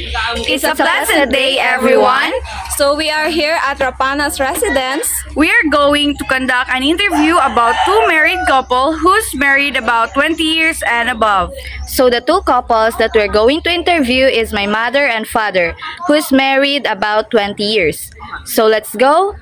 It's a pleasant day, everyone. So we are here at Rapana's residence. We are going to conduct an interview about two married couple who's married about 20 years and above. So the two couples that we're going to interview is my mother and father, who's married about 20 years. So let's go,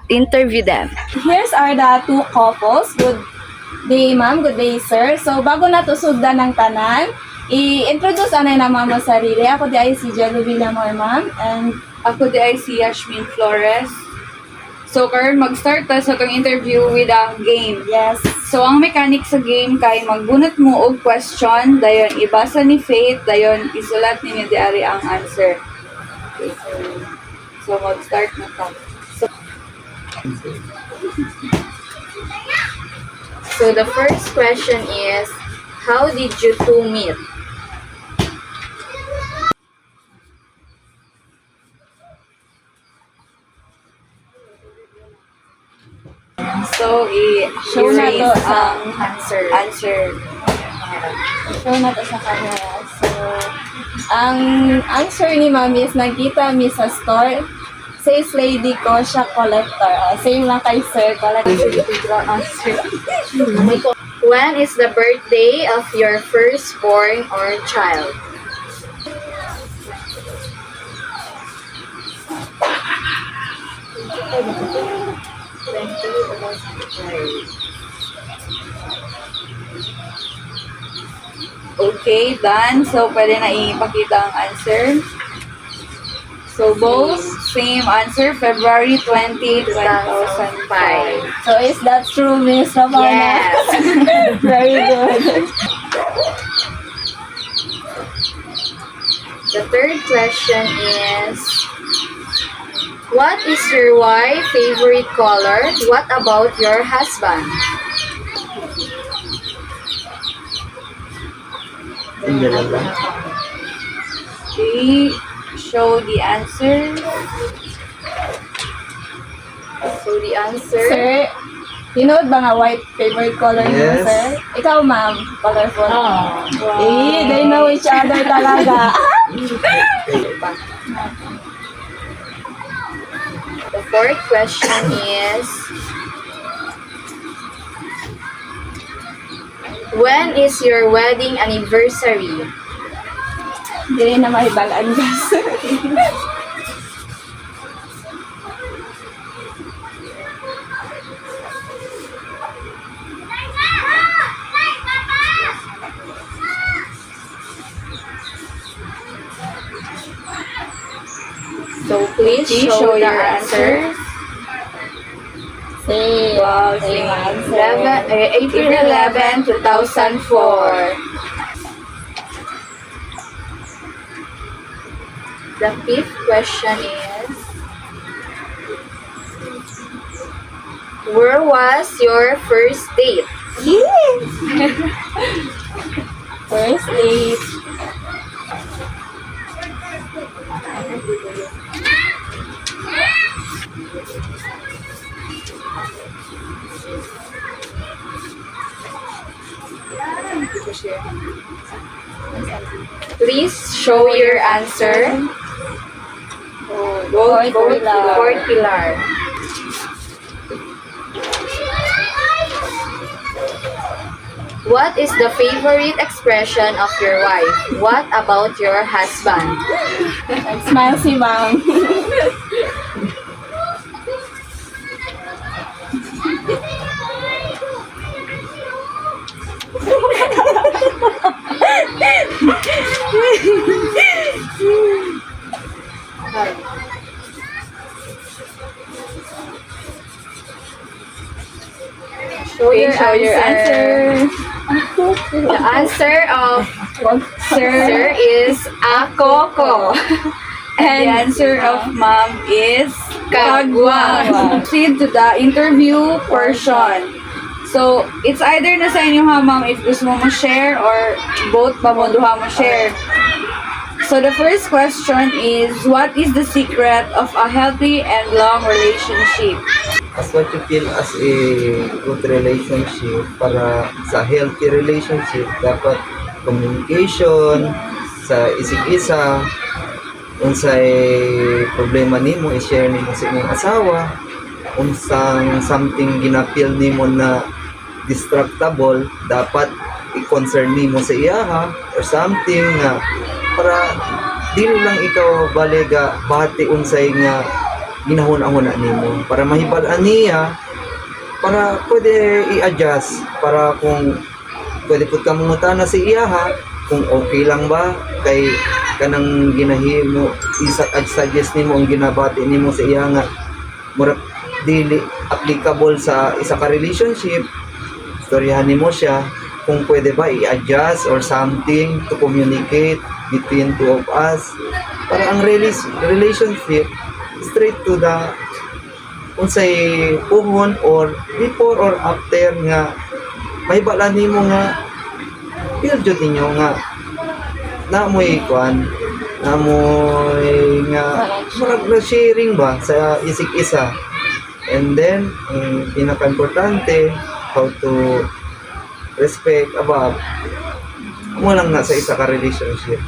interview them. Here's are the two couples. Good day, ma'am. Good day, sir. So bago na to sugdan ng tanan, i-introduce anay na mama sarili. Ako di ay si Jello Villamor, ma'am. And Ako di ay si Yashmin Flores. So karon mag-start ta sa itong interview with a game. yes, So ang mechanic sa game kay magbunot mo og question, dayon ibasa ni Faith, dayon isulat ninyo diari ang answer. Okay, so mag-start na ta. So the first question is, how did you two meet? So Show na i-erase to ang answer. answer. show na to sa camera. So, ang answer ni ma'am is nagkita mi sa store. Says lady ko, siya collector. Same lang kay sir, collector. When is the birthday of your firstborn or child? Okay, done. So, pwede na ipakita ang answer. So, both same answer, February 20, 2005. So, is that true, Miss Rapana? Yes. Very good. The third question is, what is your wife favorite color? What about your husband? Okay, show the answer. So the answer, Sir, tinood ba nga white favorite color niyo, Yes. sir? Ikaw, ma'am, colorful. They know each other talaga. the fourth question is, when is your wedding anniversary? Hindi na mahibalaan, guys. So please Okay, show the your answer. Same. Wow, Same same. answer. April 11, 2004. The fifth question is, where was your first date? First date. Please show your answer. Both Pilar. Fort Pilar. What is the favorite expression of your wife? What about your husband? Smile si ma'am. Show Okay, your show your answer. The answer of sir is akoko. And the answer of mom is Kagwang. Proceed to the interview portion. So, it's either na sa inyo ha, ma'am, if gusto mo ma-share or both pa mo duha mo-share. So, the first question is, what is the secret of a healthy and long relationship? As what you feel as a good relationship, para sa healthy relationship, dapat communication, sa isig-isa, unsay problema nimo i-share nimo sa imong asawa, unsang something ginapil nimo na distractable dapat i-concern nimo sa iyaha or something nga para dili lang ikaw baliga bati unsay nga ginahuna-huna nimo para mahibal-an niya para pwede i-adjust para kung pwede pud ka mangutana sa iyaha kung okay lang ba kay kanang ginahimo suggest nimo ang ginabati nimo sa iya nga murag dili applicable sa isa ka relationship, istoryahan nimo siya kung pwede ba i-adjust or something to communicate between two of us para ang relationship straight to the unsay puhon or before or after nga mahibalan nimo nga feel jud ninyo nga namoy kwan namoy nga murag na sharing ba sa isig-isa and then pinaka-importante how to respect above mo lang na sa isa ka relationship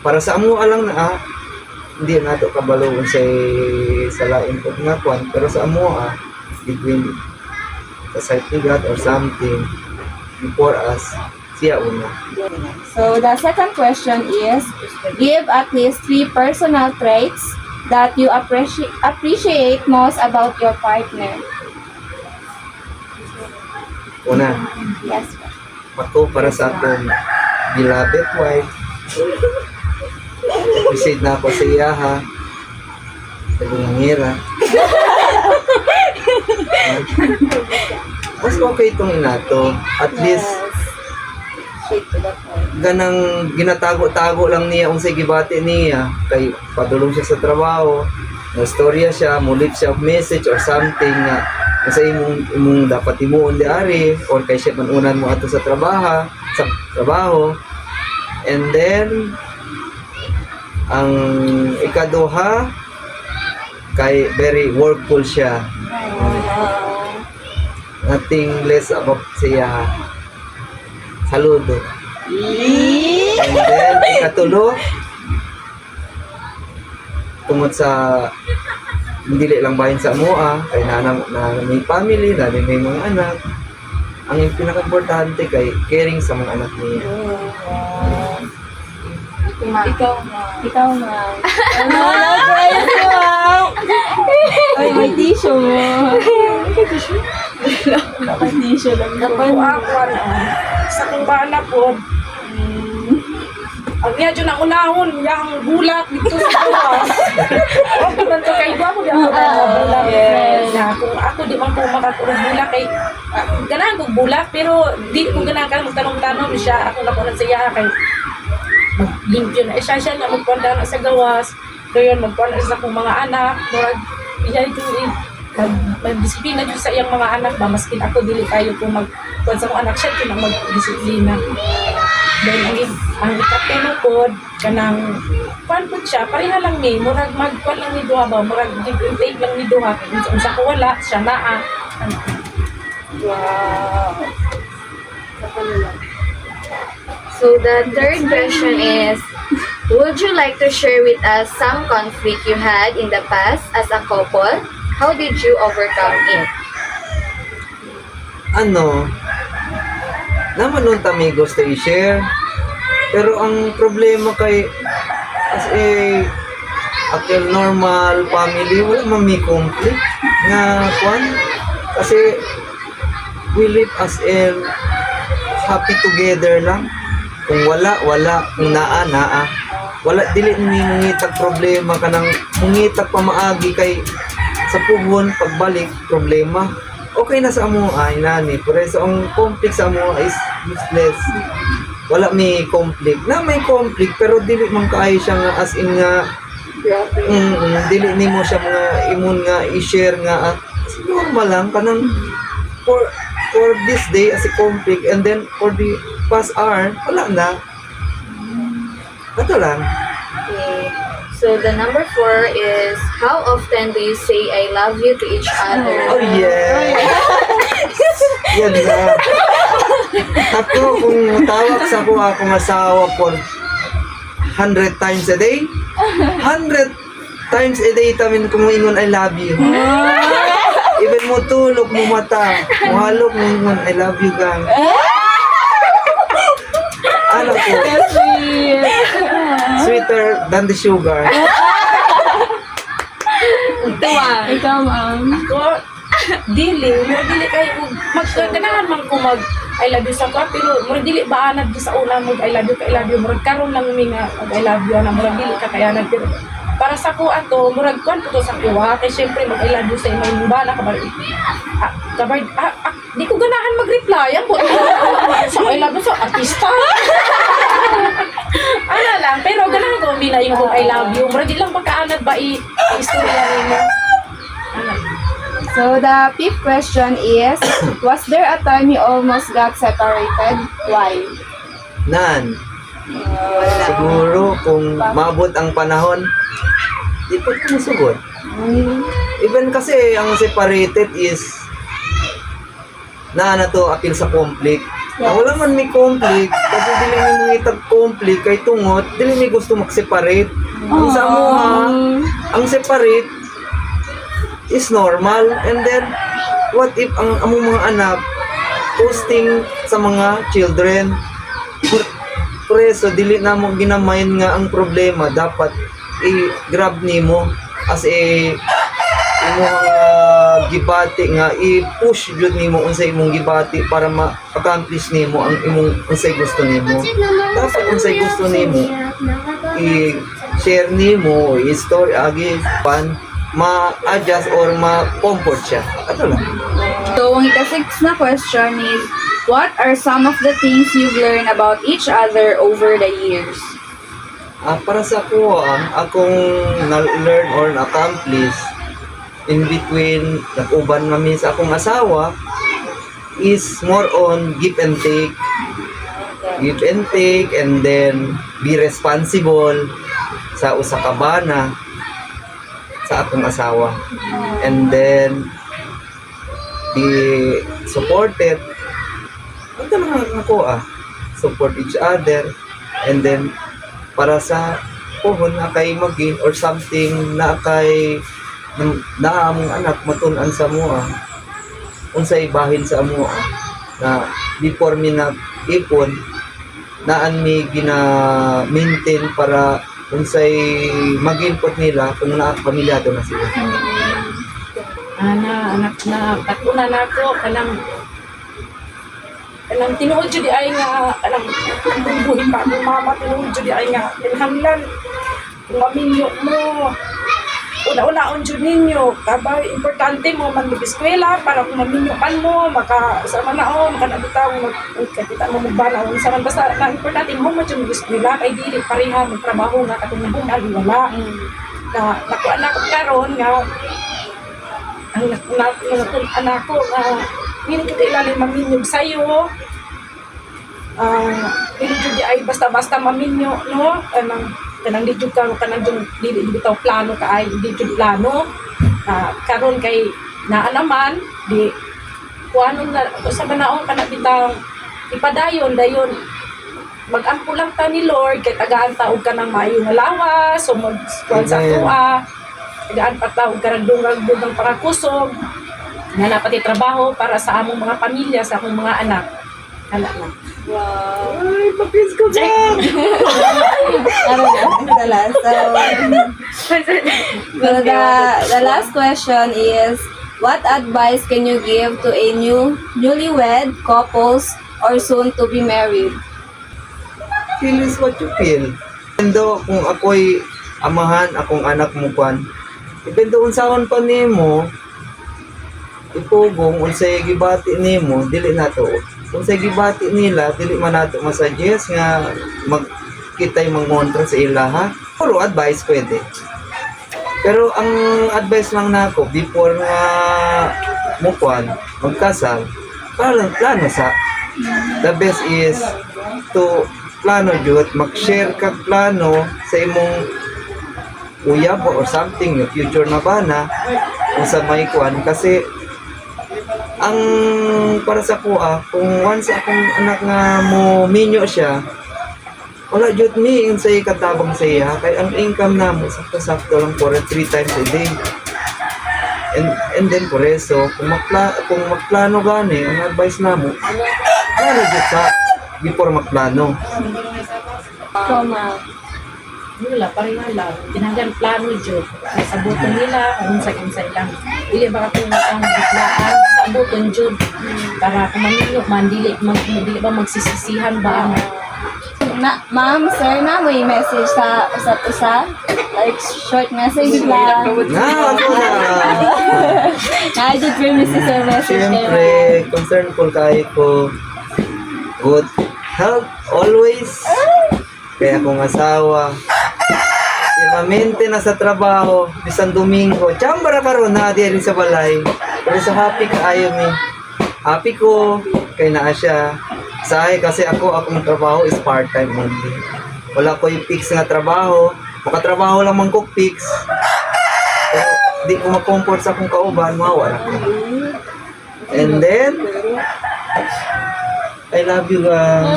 para sa amo lang na hindi nato kabalo sa lain ko nga kwan pero sa amo between the side ni God or something before us siya una. So the second question is, give at least 3 personal traits that you appreciate most about your partner. Una, Yes. ako para sa akong beloved wife. Appreciate na ako sa iya ha. Sa bungira. Mas okay itong inato. At least, Straight to the point. ganang ginatago-tago lang niya kung sa gibati niya. Kay padulong siya sa trabaho. Nastorya siya, mulit siya message or something na sa imong dapat imuon di ari or kay siya manunan mo ato sa trabaho. And then, ang ikaduha, kay very workful siya. Nothing less about siya. Saludo. And then, ikatulo, tungod sa dili lang bahin sa amoa, kay na may family, na may mga anak. Ang pinaka-importante kay caring sa mga anak niya. Ikaw, ma'am. Ano, praise mo, ma'am. Ay, may tissue mo. Naka-tissue lang. Kung ako, sa kong bana po, ang niya dyan ang unahon, yung bulak dito sa gawas. Ako man to kay Iba, ako di ako bulak. Na, kung ako di man po makakulong bulak, kay ganahan kong bulak, pero di ko ganahan ka magtanong-tanong siya, ako na po nagsaya kay limpyo na siya na magpanda na sa gawas. Ngayon, magpanda sa akong mga anak, murag, iya dyan mag-disiplina dyan sa iyang mga anak ba, maskin ako dili kayo kung magkuhan sa mga anak siya, dyan ang mag-disiplina. Dahil ang ikapino po, kanang kuhan po siya, pareha lang ni, murag magkuhan lang ni Duha ba, murag give and take lang ni Duha, kung sa ko wala, siya naa. Wow. So the third question is, would you like to share with us some conflict you had in the past as a couple? How did you overcome it? Ano, naman nun tamigos to i-share. Pero ang problema kay as a normal family, wala man may conflict nga kwan. Kasi we live as a happy together lang. Kung wala. Kung naa. Wala, dili ni mungitag problema ka nang mungitag pamaagi kay sa puhon, pagbalik, problema. Okay na sa amo, inani. Pero so, ang conflict sa amo is useless. Wala may conflict. Na may conflict, pero dili man kaayo siya nga as in nga dili nimo siya mga imon nga i-share nga normal lang kanang for this day as a conflict and then for the past hour, wala na. Ito lang. Okay. So the number 4 is, how often do you say I love you to each other? Oh yeah. Yan na. Ako, kung tawag sa akong asawa for 100 times a day. 100 times a day tamin kumingon I love you. Even mo tulog mo mata, mo halok mo ingon I love you gang. Ano ko? Sweeter than the sugar. Ikaw, ma'am. Ako, dili kayo magkaganahan man ko mag I love you sa ko, pero murag dili baanad di sa una mag I love you, murag karon lang mi nga mag I love you na murag dili kakayanan, pero para sa ko ato murag kon ko to sa kuha kay syempre mag I love you sa imong bana di ko ganahan mag-reply po sa I love you sa artista. Ano lang, pero ganahan ko minayin ko I love you, murag di lang magkaanad ba istorya nimo. Ano. So the fifth question is, was there a time you almost got separated? Why? Nan. Siguro kung mabot ang panahon, di pa ko masugot. Even kasi ang separated is na to appeal sa conflict. Na wala man may conflict, kasi dili mi mga itag conflict kay tungot, dili mi gusto mag-separate. Ang sa amuha, ang separate is normal, and then what if ang among mga anak posting sa mga children? Preso dili na mo ginamayin nga ang problema, dapat i-grab nimo as imong gibati nga i-push jud nimo unsay imong gibati para ma-accomplish nimo ang imong unsay gusto nimo. Dapat unsay gusto nimo i-share nimo, i-story agi pan ma-adjust or ma-comfort siya. Ato lang. So, ang ika-6 na question is, what are some of the things you've learned about each other over the years? Para sa ko, akong na-learn or na-accomplish in between nag-uban mami sa akong asawa is more on give and take. Give and take, and then be responsible sa usa ka bana sa akong asawa, and then be supported. Ito lang ako support each other, and then para sa pohon na kay magin or something na kay na among anak matun-an sa mua unsay bahin sa mua na before mi nag-ipon naan mi gina-maintain para unsay mag-input nila kung pamilyado na sila. Anak na katuna nako kanang tinuod jud ay nga kanang buhin pa mo mama tinuod jud ay nga kinahanglan kung maminyo mo una-unaon jud ninyo kabay importante mo man mag-eskwela para kung maminyo kan mo maka sa manaon kanabitaw magkakita mo magbana unsa man basta na importante mo man jud mag-eskwela kay dili pareha magtrabaho nga katong buhay wala na nakuha na ko karon nga ang anak ko hindi ko ilalim maminyog sa'yo hindi ko di ay basta-basta maminyo no kanang di jud kanang dili bitaw plano ka ay di jud plano karon kay naa naman di kuanon na sa banaon kana bitaw ipadayon dayon mag-ampo lang ta ni Lord kay tagaan ta og kanang maayo nga lawas so magkuan sa tuwa tagaan pa ta og kanang dungang pangakusog nga napati trabaho para sa among mga pamilya sa among mga anak kana na. Wow. Ay, papis ko ba? The last. So the last question is, what advice can you give to a newlywed couples or soon to be married? Feel is what you feel. Even though kung ako'y amahan, akong anak mo kwan, even though unsahon pa nimo, ipugong, unsay gibati nimo, dili na to. Unsay gibati nila, dili man nato masuggest nga magkitay mangontra sa ilaha. Puro advice pwede. Pero ang advice lang nako before nga mukwan, magkasal, plano sa the best is to plano jud, mag-share ka plano sa imong uyab or something, yung future na bana kung sa may kuan, kasi ang para sa kuha, kung once akong anak nga mo minyo siya wala jud mi unsay katabang sa iya kay ang income namo sakto-sakto lang for 3 times a day. And then por eso kung magplano gani ang advice namo plano jud sa before magplano. So, ma'am. Wala, pareho lang. Tinanggan plano dyan. Sa buton nila, kung unsay lang. Dili ba kung ang biglaan sa buton dyan. Para kung manilo, dili ba magsisisihan ba ang Ma'am, sir, na may message sa usap-usap? Like, short message lang. Ako na. Na-edit for Mrs. Sir message kayo. Siyempre, concern ko kay ko good health always. Kaya akong asawa. Permanente na sa trabaho, bisan Domingo. Chambara karon na di rin sa balay. Pero sa happy ka ayaw mi. Happy ko kay naa siya. Sahay kasi akong trabaho is part-time only. Wala ko yung fix nga trabaho. Makatrabaho lang man ko fix. Pero di ko ma-comfort sa akong kauban, mawala ko. And then, I love you guys.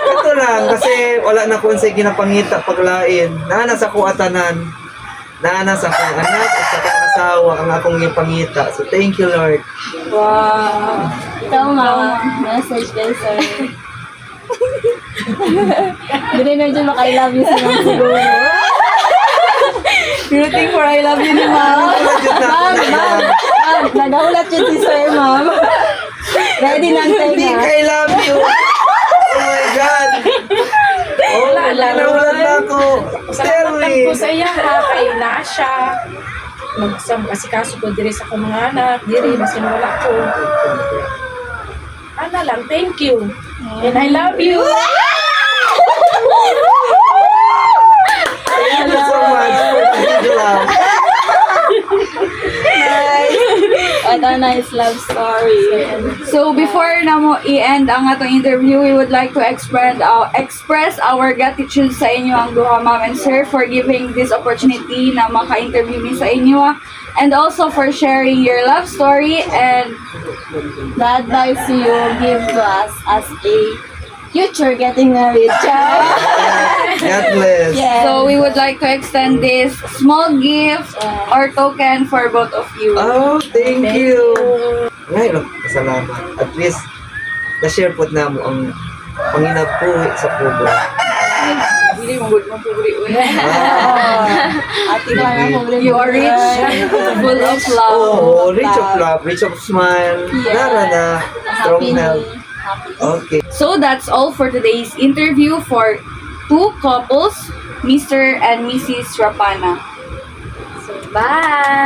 Ito lang, kasi wala na kung sa ginapangita paglain. Naana sa kuatanan. Naana sa akong anak at sa akong asawa ang akong ipangita. So, thank you, Lord. Wow. Ikaw, ma'am. Message kay sir. Hindi na dyan maka-I love you sila siguro. Rooting for I love you ni ma'am. Ma'am, nagaulat yun si sir, ma'am. Ready na ang Hindi tayo I love you. Oh my God. Oh, nagulat na ako. Tell Salamat me. ko sa iya ha, kay naa siya. Kasi ko diri sa akong mga anak, diri, masin wala ko. Ano lang, thank you. And I love you. Thank you so much for the video love. What a nice love story. So before na mo i-end ang atong interview, we would like to express our gratitude sa inyo ang duha, ma'am and sir, for giving this opportunity na maka-interview mi sa inyo, and also for sharing your love story and The advice you give to us as a future getting married child. God bless. Yes. so we would like to extend this small gift or token for both of you. Oh, thank you. Ngayon, salamat. At least, na-share po na mo ang panginabuhi sa pubo. Hindi mo mapuri. Ate pa na po. You are rich, full of love. Oh, rich of love, rich of smile. Nara na, strong health. Okay. So that's all for today's interview for two couples, Mr. and Mrs. Rapana. Bye!